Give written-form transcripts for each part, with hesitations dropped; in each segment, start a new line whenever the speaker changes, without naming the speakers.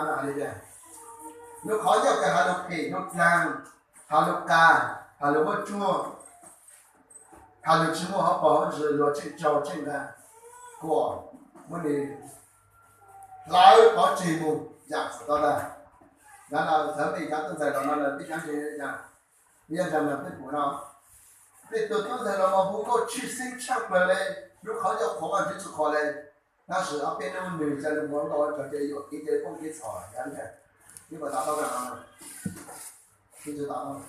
哪里的？lúc khó nhất cái hà lục kỷ, lục lang, hà lục ca, hà lục mất chua, hà lục chỉ mua họ bỏ rồi lo chuyện trâu chuyện ra của vấn đề lái có chỉ mù giảm đó là sớm thì các tôi giải nó là biết cái gì nhá bây giờ là biết của nó biết tôi giải nó mà不够去sinh唱回来如khó nhất khó mà chỉ khó来那时候变成女生的广告就这有一点风给草了，你看。你把打到干嘛？一直打到。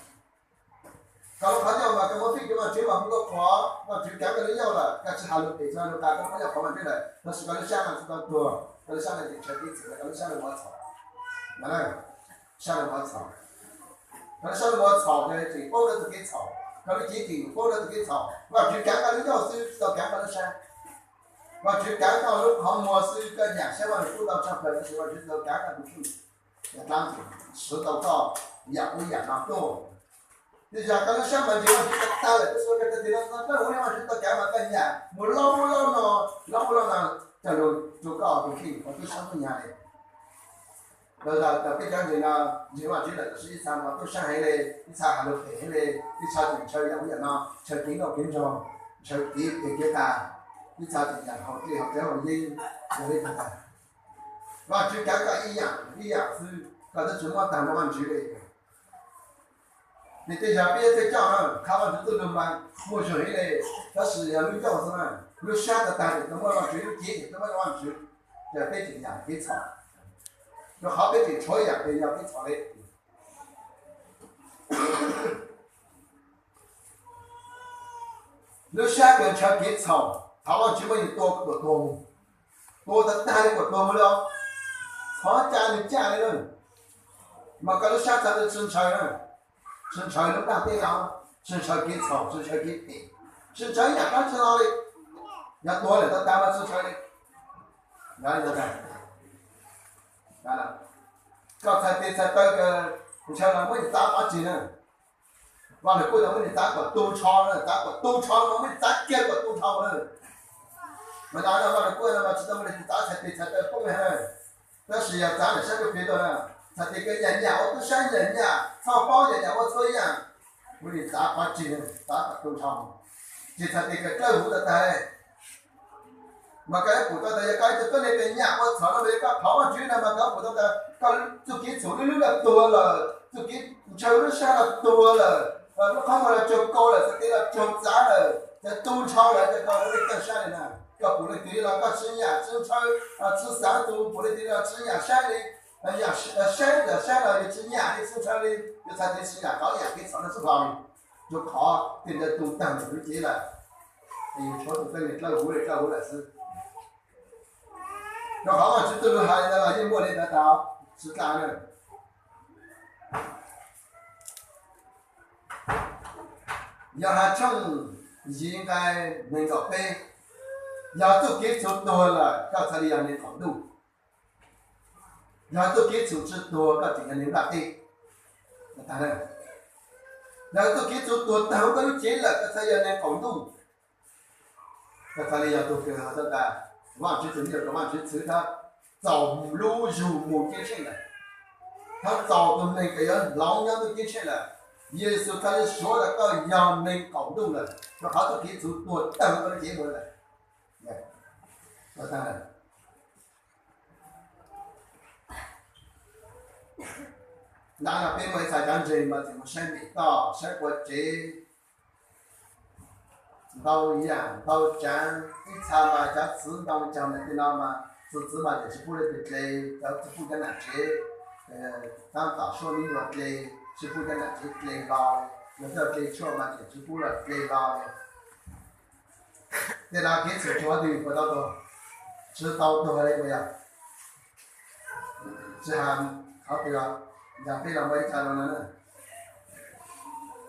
kalau khá mà cái món thịt mà chế mà không có khó mà chế kéo cái lấy nhau là các chị hà lục để cho nó cả các món khó mà thế này nó sẽ có lấy sang là chúng ta thừa lấy sang là để chơi cái gì lấy sang là món草mà này sang là món草lấy sang là món草này chỉ bao được cái草kalau chỉ thì bao được cái草và chế kéo cái lấy nhau sư tao kéo cái lấy sang và chế kéo tao lúc họ mua sư cái nhà sẽ vào lúc tao chọn cái sư vào chế tao kéo cái đúng làm sự tao có dạng với dạng nào đó thì giờ cái nó sáng mà chỉ là ta là cái số cái thì nó hôm nay mà chúng ta cả mà cái nhà một lâu nó trả lời chủ cao thì khi có cái sáng cái nhà này bây giờ tập cái trang gì nào chỉ mà chỉ là cái sự sáng mà tôi sáng hay lên cái sáng hà nội hay lên cái sáng thì chơi dạng với dạng nào chơi tiếng nào tiếng trò chơi tiếng cái cả cái sáng thì dạng học thì học theo học gì rồi đấy cả và chỉ cả cái ý dạng是搞得怎么谈不完之类的。你对下别再讲了，看完这都能办，没学嘞，但是要你讲什么，你选择单的，怎么往只有节，怎么往只，这北京呀给炒，就好北京炒一样，北要给炒嘞。你选个吃给炒，他往基本有多可多，多的单的可多不了，炒家里家里人。mà kalau saya tak sinh trời lúc đang tiếng nào sinh trời kiến草sinh trời kiến tị sinh trời nhà các sinh nào đi nhà tôi là tất cả mà sinh trời đi đó là này đó là có thể thì sẽ tới cái sao là mới ta bắt gì nữa và là cuối cùng mới ta có tu cho nữa ta có tu cho nó mới ta kia có tu cho nữa mà đó là cuối cùng mà chúng ta mới ta sẽ thì sẽ tới không hề đó là ta là sẽ được biết rồi nè thật thì cái nhà tôi sang nhà sau bao nhà tôi thuê nhà vì ta phát triển ta tập trung xong chỉ thật thì cái cơ hội là mà cái của tôi là cái tôi này cái nhà tôi thở nó đấy các tháo mà chuyện này mà cái của tôi là cái tôi kiến số nó là tua là tôi kiến chơi nó sang là tua là nó không phải là trồng câu là cái là trồng giá là cái tu trao là cái câu nó cái sang này nè cái của nó tí là cái sinh nhà sinh chơi sinh sáng tu của nó tí là sinh nhà sang đi nhà sáng là chỉ nhà đi xuống chơi đi就才能是呀，搞两个厂的是方就靠跟着都当就结了，你说的这里照顾了是，要好嘛，这都还那个英国人的到是这样的，要他挣应该能够背，要都给出多了，到这里要能考虑。要都给组织多个这个领导的，当然，要都给组多到个结了，个才要能共同，个才要都给他这个往去怎么个往去吃他早入入目结成了，他早都那个人老娘都结成了，也是他说的个要能共同了，那他都给组多到个结果了，那当然。那那边为啥讲这嘛？怎么生米到生活节，到一样到讲一查嘛，讲自动讲的电脑嘛，自嘛就是不能的嘞，叫不跟那些，当打说明了嘞，是不跟那些嘞老，有的嘞错嘛就是不了嘞老，在那边是做的不到多，知道多嘞没有？这还好比了。两倍了，我也看到了呢。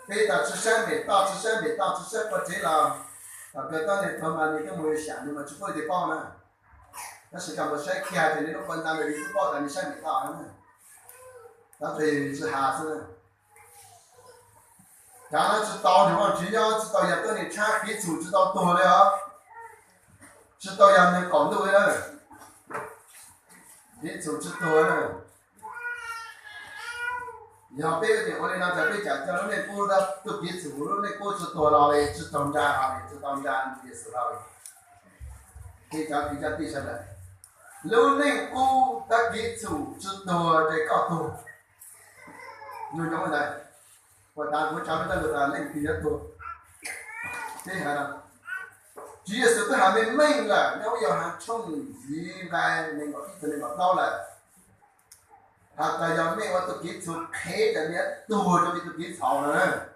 北到吃山北，到吃山北，到吃山不这了。别到那他妈你都没有想，你们只会得报呢。那是干部晒开的，你都混蛋的，你不报的，你山北到呢。那最是还是呢。然后知道的话，只要知道要跟你产品组知道多了，知道要能搞对了。你组织多了。要别的我哋那在被讲叫那锅的都别煮了，那锅是多了嘞，是当家好嘞，是当家也是了嘞。比较地上的，如那锅的别煮是多的高多，你懂不懂？我打过咱们那个的那比较多，这下呢，主要是都还没卖了，然后要还冲鱼来那个一直那个高了。他在要那我都给出开的那多着都给炒了，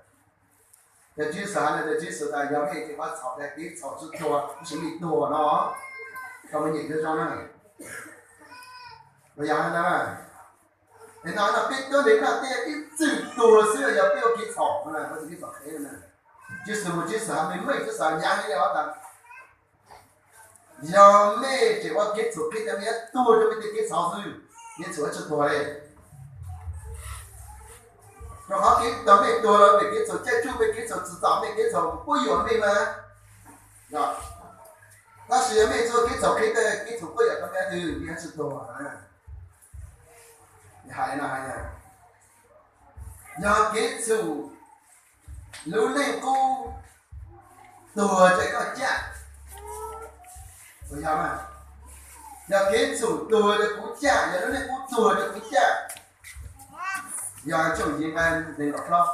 这就是啥呢？这就是在要那地方炒的给炒之多，不是你多了，他们研究上呢，我讲的嘛，你拿那别多人那点一最多是要不要给炒呢？不是给炒开的呢，就是我就是还没卖，就是两年了的，要卖这我给炒开的那多着没得给炒去。你做出多嘞，然后给到没多了，没给做，再就没给做，制造没给做，不有没吗？啊，那是也没做，给做给的，给做不要那边就也是多啊。你还呢还呢？要给做，努力过多这个价，不要嘛？要给出多的股价，要那股多的股价，要就应该那个了。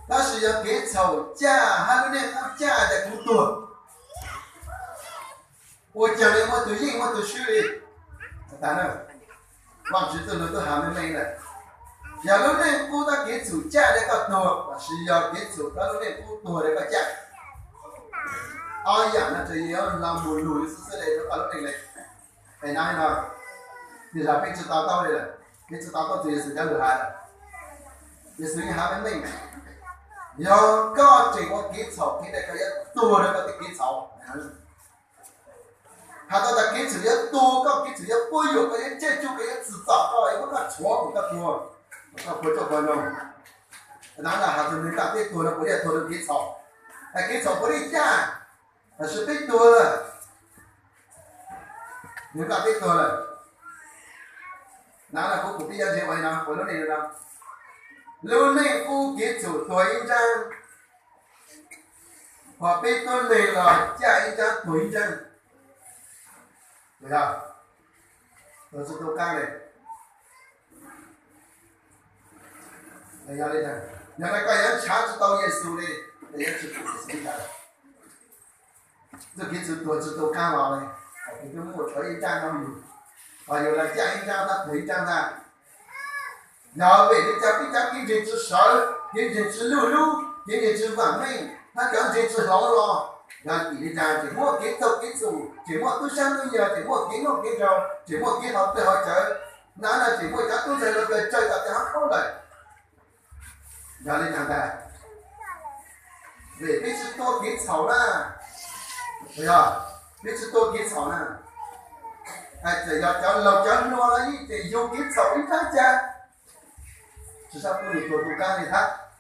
但是要给出价，还有那股价的股多。我讲的我都认，我都学的，当然，往知道都还没呢。要那股的给出价的个多，是要给出要那股多的个价。哎呀，那这要让母女是这类的，搞那类，哎哪里呢？你是被知道的了，被知道这也是叫厉害的，也是你还没呢。要搞这个给炒，给那个要多那个给炒，他到那给出要多个，给出要不有个要这就个要制造个，要不个错不个多，不做不弄。哪个还是没干，别多了不要多了给炒，哎给炒不得干。是被多了，你把被多了，拿了不必要结婚呢？我弄你了，如内不给出多一张，我被多累了，加一张多一张，对吧？都是都干的，那要的呢？原来个人强制到耶稣的，也是不是的。这给出多子都干完了，这个木锤一张都有，有了加一张的腿张的，然后别的家比较给人吃少，给人吃肉肉，给人吃完美，他给人吃老了，然后别的家怎么给走给走，怎么都相对呀，怎么给我给着，怎么给好对好吃，哪了怎么家都在那个在那边好了，然后你看看，对，别是多给炒了。对呀，每次多给炒呢，哎，这要叫老叫落了一点，又给炒一大家，至少不能多干的他。